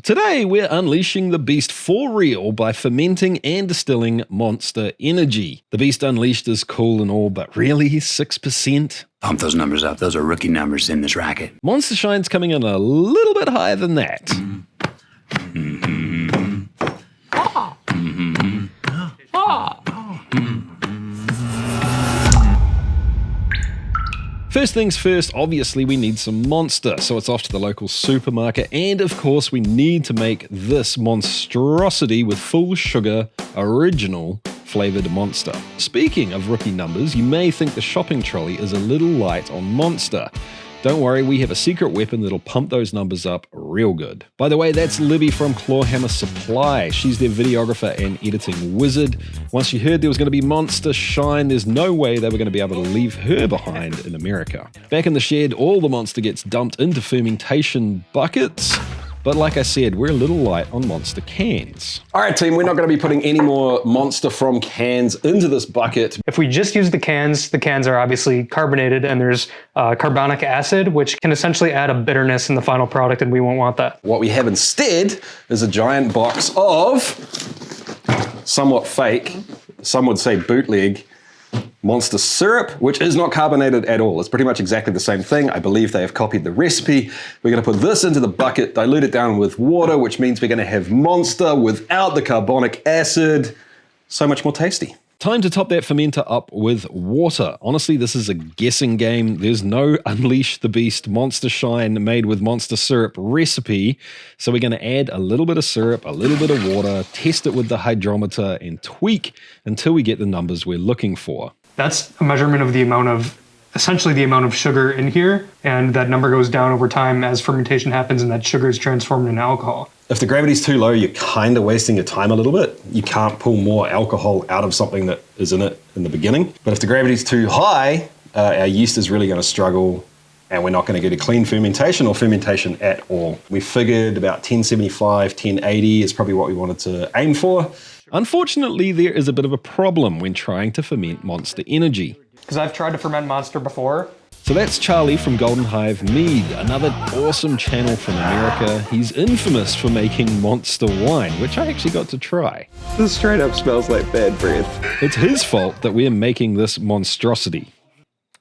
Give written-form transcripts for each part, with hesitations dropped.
Today we're unleashing the beast for real by fermenting and distilling Monster Energy. The beast unleashed is cool and all, but really 6%? Pump those numbers up. Those are rookie numbers in this racket. Monster Shine's coming in a little bit higher than that. First things first, obviously we need some Monster, so it's off to the local supermarket, and of course we need to make this monstrosity with full sugar, original flavored Monster. Speaking of rookie numbers, you may think the shopping trolley is a little light on Monster. Don't worry, we have a secret weapon that'll pump those numbers up real good. By the way, that's Libby from Clawhammer Supply. She's their videographer and editing wizard. Once she heard there was going to be Monster Shine, there's no way they were going to be able to leave her behind in America. Back in the shed, all the Monster gets dumped into fermentation buckets. But like I said, we're a little light on Monster cans. All right, team, we're not going to be putting any more Monster from cans into this bucket. If we just use the cans are obviously carbonated, and there's carbonic acid, which can essentially add a bitterness in the final product, and we won't want that. What we have instead is a giant box of somewhat fake, some would say bootleg, Monster syrup, which is not carbonated at all. It's pretty much exactly the same thing. I believe they have copied the recipe. We're going to put this into the bucket, dilute it down with water, which means we're going to have Monster without the carbonic acid. So much more tasty. Time to top that fermenter up with water. Honestly, this is a guessing game. There's no Unleash the Beast Monster Shine made with Monster syrup recipe. So we're going to add a little bit of syrup, a little bit of water, test it with the hydrometer, and tweak until we get the numbers we're looking for. That's a measurement of the amount of, essentially the amount of sugar in here, and that number goes down over time as fermentation happens and that sugar is transformed into alcohol. If the gravity's too low, you're kind of wasting your time a little bit. You can't pull more alcohol out of something that is in it in the beginning. But if the gravity's too high, our yeast is really going to struggle, and we're not going to get a clean fermentation or fermentation at all. We figured about 1075, 1080 is probably what we wanted to aim for. Unfortunately, there is a bit of a problem when trying to ferment Monster Energy. Because I've tried to ferment Monster before. So that's Charlie from Golden Hive Mead, another awesome channel from America. He's infamous for making Monster wine, which I actually got to try. This straight up smells like bad breath. It's his fault that we're making this monstrosity.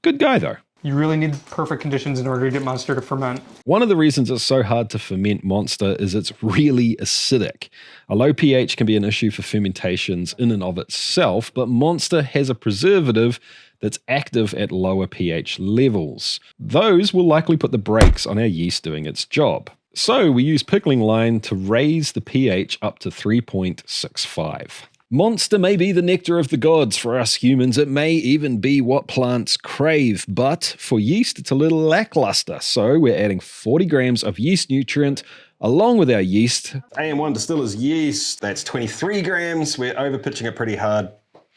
Good guy though. You really need perfect conditions in order to get Monster to ferment. One of the reasons it's so hard to ferment Monster is it's really acidic. A low pH can be an issue for fermentations in and of itself, but Monster has a preservative that's active at lower pH levels. Those will likely put the brakes on our yeast doing its job. So we use pickling line to raise the pH up to 3.65. Monster may be the nectar of the gods for us humans. It may even be what plants crave, but for yeast, it's a little lackluster. So we're adding 40 grams of yeast nutrient along with our yeast. AM1 Distiller's yeast, that's 23 grams. We're overpitching it pretty hard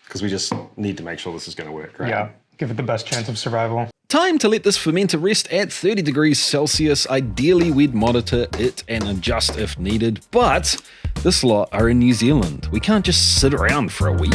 because we just need to make sure this is going to work, right? Yeah, give it the best chance of survival. Time to let this fermenter rest at 30 degrees Celsius. Ideally, we'd monitor it and adjust if needed, but this lot are in New Zealand. We can't just sit around for a week.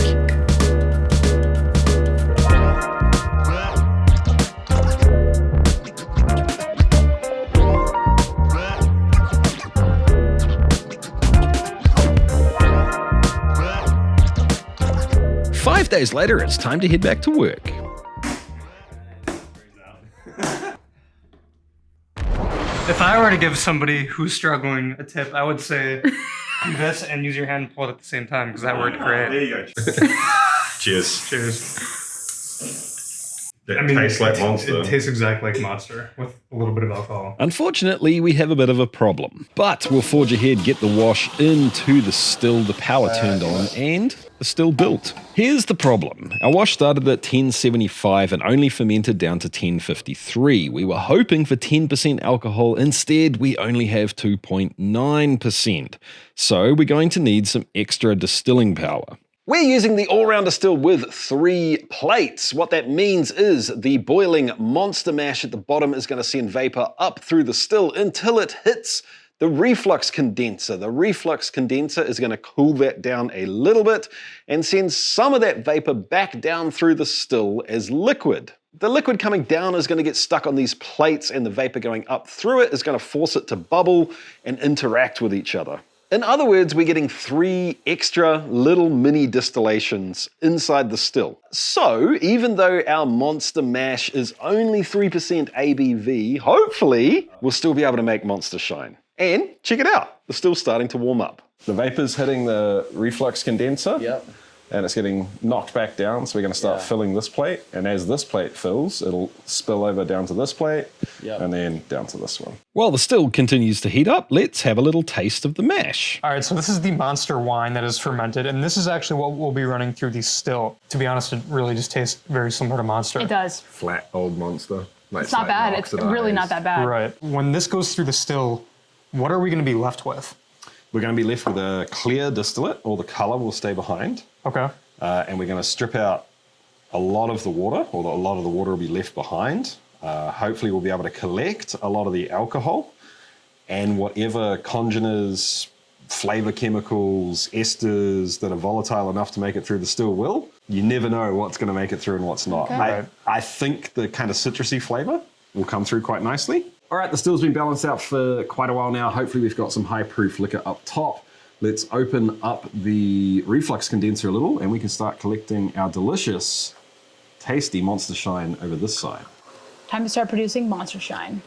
Five days later, it's time to head back to work. If I were to give somebody who's struggling a tip, I would say do this and use your hand and pull it at the same time, because that worked great. There you go. Cheers. Cheers. It tastes like Monster. It tastes exactly like Monster with a little bit of alcohol. Unfortunately, we have a bit of a problem, but we'll forge ahead, get the wash into the still, the power turned on, and the still built. Here's the problem. Our wash started at 1075 and only fermented down to 1053. We were hoping for 10% alcohol. Instead, we only have 2.9%. So we're going to need some extra distilling power. We're using the all-round distill with 3 plates. What that means is the boiling Monster mash at the bottom is going to send vapor up through the still until it hits the reflux condenser. The reflux condenser is going to cool that down a little bit and send some of that vapor back down through the still as liquid. The liquid coming down is going to get stuck on these plates, and the vapor going up through it is going to force it to bubble and interact with each other. In other words, we're getting 3 extra little mini distillations inside the still. So even though our monster mash is only 3% ABV, hopefully we'll still be able to make Monster shine. And check it out, the still's starting to warm up. The vapor's hitting the reflux condenser. Yep. And it's getting knocked back down, so we're going to start filling this plate. And as this plate fills, it'll spill over down to this plate, and then down to this one. While the still continues to heat up, let's have a little taste of the mash. All right, so this is the Monster wine that is fermented, and this is actually what we'll be running through the still. To be honest, it really just tastes very similar to Monster. It does. Flat old Monster. Like It's not bad. It's really not that bad. Right. When this goes through the still, what are we going to be left with? We're going to be left with a clear distillate. All the color will stay behind. Okay. And we're going to strip out a lot of the water, or a lot of the water will be left behind. Hopefully we'll be able to collect a lot of the alcohol and whatever congeners, flavor chemicals, esters that are volatile enough to make it through the still will. You never know what's going to make it through and what's not. Okay. I think the kind of citrusy flavor will come through quite nicely. All right, the still's been balanced out for quite a while now. Hopefully we've got some high proof liquor up top. Let's open up the reflux condenser a little and we can start collecting our delicious, tasty Monster Shine over this side. Time to start producing Monster Shine.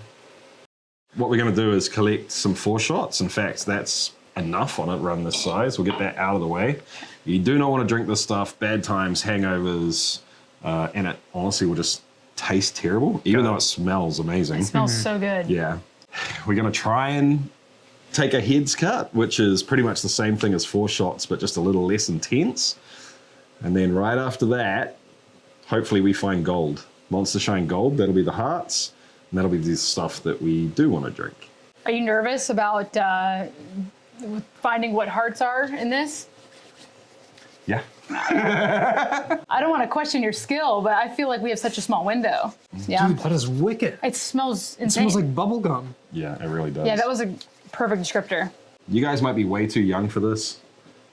What we're going to do is collect some 4 shots. In fact, that's enough on it run this size. We'll get that out of the way. You do not want to drink this stuff, bad times, hangovers, and it honestly will just taste terrible, even though it smells amazing. It smells so good. Yeah. We're going to try and take a heads cut, which is pretty much the same thing as 4 shots, but just a little less intense. And then right after that, hopefully we find gold. Monster Shine Gold, that'll be the hearts, and that'll be the stuff that we do want to drink. Are you nervous about finding what hearts are in this? Yeah. I don't want to question your skill, but I feel like we have such a small window. Yeah. Dude, that is wicked. It smells insane. It smells like bubble gum. Yeah, it really does. Yeah, that was a perfect descriptor. You guys might be way too young for this,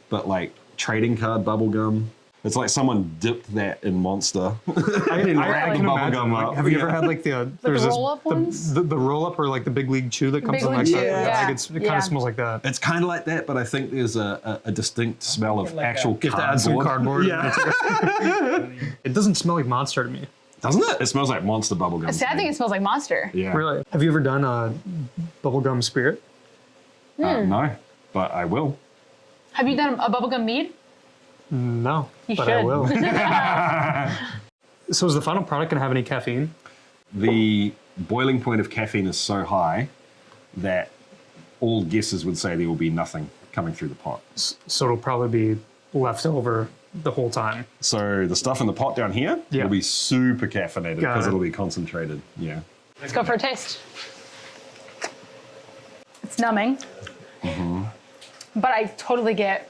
but like trading card bubblegum, it's like someone dipped that in Monster. I can imagine. bubblegum up. Have you ever had like the roll-up ones? the roll-up or like the Big League Chew that comes Big in League like Chew, that? yeah. Like it kind Yeah. of smells like that. It's kind of like that, but I think there's a distinct smell of actual You have to add some cardboard. Yeah. It doesn't smell like Monster to me. Doesn't it? It smells like Monster bubblegum. See, I think it smells like Monster. Yeah. Really? Have you ever done a bubblegum spirit? No, but I will. Have you done a bubblegum mead? No, You but should. I will. So is the final product gonna have any caffeine? The boiling point of caffeine is so high that all guesses would say there will be nothing coming through the pot. So it'll probably be left over the whole time. So the stuff in the pot down here Yeah. will be super caffeinated Got because it. it'll be concentrated. Yeah. Let's go for a taste. It's numbing. But I totally get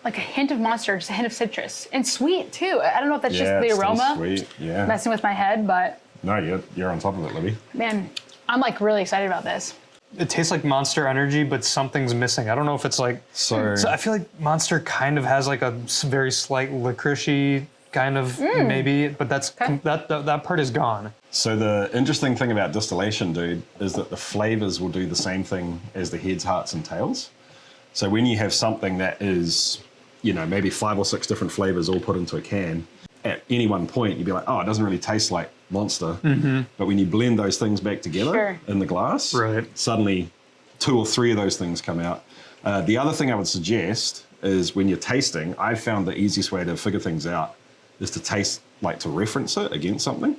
like a hint of Monster, just a hint of citrus. And sweet too. I don't know if that's just the it's still aroma Sweet. Yeah. messing with my head, but No, you're on top of it, Libby. man, I'm like really excited about this. It tastes like Monster Energy, but something's missing. I don't know if it's like. So I feel like Monster kind of has like a very slight licorice-y kind of maybe, but that's Okay. that part is gone. So the interesting thing about distillation, dude, is that the flavors will do the same thing as the heads, hearts, and tails. So when you have something that is, maybe 5 or 6 different flavors all put into a can, at any one point you'd be like, oh, it doesn't really taste like Monster. But when you blend those things back together Sure. in the glass, Right. suddenly 2 or 3 of those things come out. The other thing I would suggest is when you're tasting, I've found the easiest way to figure things out is to taste, like to reference it against something.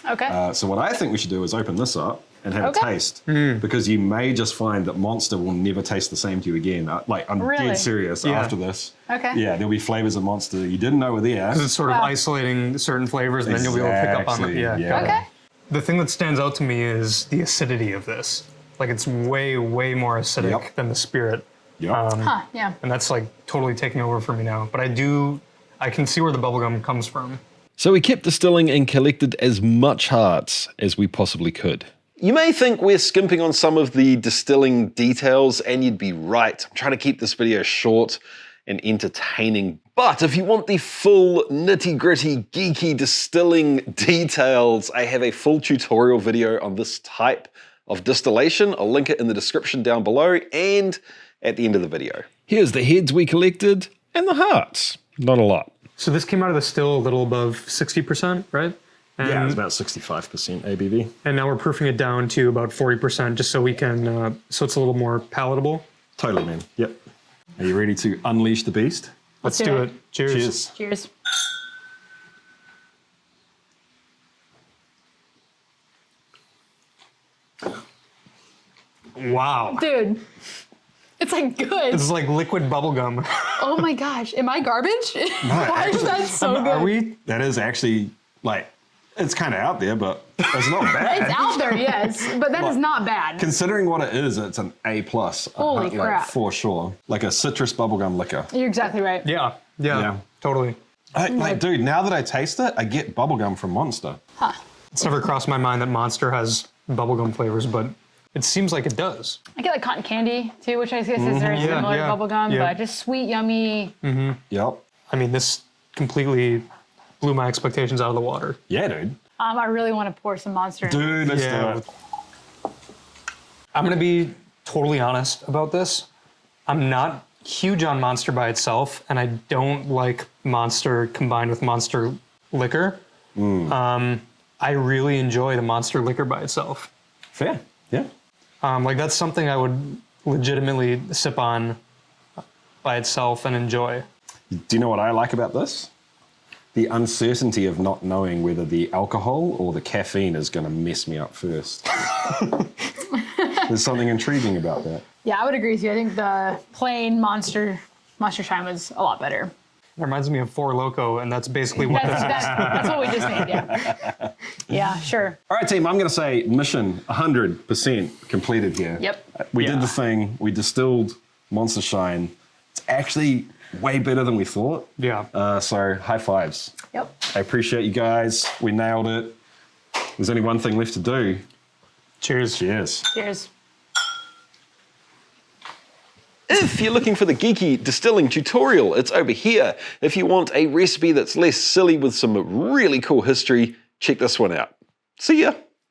Okay. So what I think we should do is open this up and have Okay. a taste, because you may just find that Monster will never taste the same to you again. I'm Really? dead serious Yeah. after this. Okay. Yeah, there'll be flavors of Monster you didn't know were there. Because it's sort of Wow. isolating certain flavors, and then you'll be able to pick up on it. Exactly, Yeah. yeah. Okay. The thing that stands out to me is the acidity of this. Like it's way, way more acidic Yep. than the spirit. Yeah. Huh, yeah. And that's like totally taking over for me now. But I can see where the bubblegum comes from. So we kept distilling and collected as much hearts as we possibly could. You may think we're skimping on some of the distilling details, and you'd be right. I'm trying to keep this video short and entertaining. But if you want the full nitty-gritty geeky distilling details, I have a full tutorial video on this type of distillation. I'll link it in the description down below and at the end of the video. Here's the heads we collected and the hearts. Not a lot. So this came out of the still a little above 60%, right? And, Yeah, it's about 65% ABV. and now we're proofing it down to about 40% just so we can, so it's a little more palatable. Totally, man. Yep. Are you ready to unleash the beast? Let's do do it. it. Cheers. Cheers. Cheers. Wow. Dude, it's like good. This is like liquid bubble gum. Oh my gosh, am I garbage? Why is that so good? Are we? That is actually, like, it's kind of out there, but it's not bad. It's out there, yes, but that is not bad. Considering what it is, it's an A+. Holy like, crap. for sure. Like a citrus bubblegum liquor. You're exactly right. Yeah. Yeah. Totally. Like, dude, now that I taste it, I get bubblegum from Monster. It's never crossed my mind that Monster has bubblegum flavors, but it seems like it does. I get like cotton candy too, which I guess is very Yeah, similar yeah, to bubblegum, yeah. but just sweet, yummy. Yep. I mean, this completely blew my expectations out of the water. Yeah, dude. I really want to pour some Monster in. Dude, let's Yeah. do it. I'm gonna be totally honest about this. I'm not huge on Monster by itself, and I don't like Monster combined with Monster liquor. I really enjoy the Monster liquor by itself. Fair. Yeah. Like that's something I would legitimately sip on by itself and enjoy. Do you know what I like about this? The uncertainty of not knowing whether the alcohol or the caffeine is going to mess me up first. There's something intriguing about that. Yeah, I would agree with you. I think the plain Monster Shine was a lot better. It reminds me of Four Loko, and that's basically what this is. That's what we just made, yeah. Yeah, sure. All right, team, I'm going to say mission 100% completed here. Yep. We Yeah. did the thing. We distilled Monster Shine. It's actually way better than we thought. Yeah. So high fives. Yep. I appreciate you guys. We nailed it. There's only one thing left to do. Cheers. Cheers. Cheers. If you're looking for the geeky distilling tutorial, it's over here. If you want a recipe that's less silly with some really cool history, check this one out. See ya.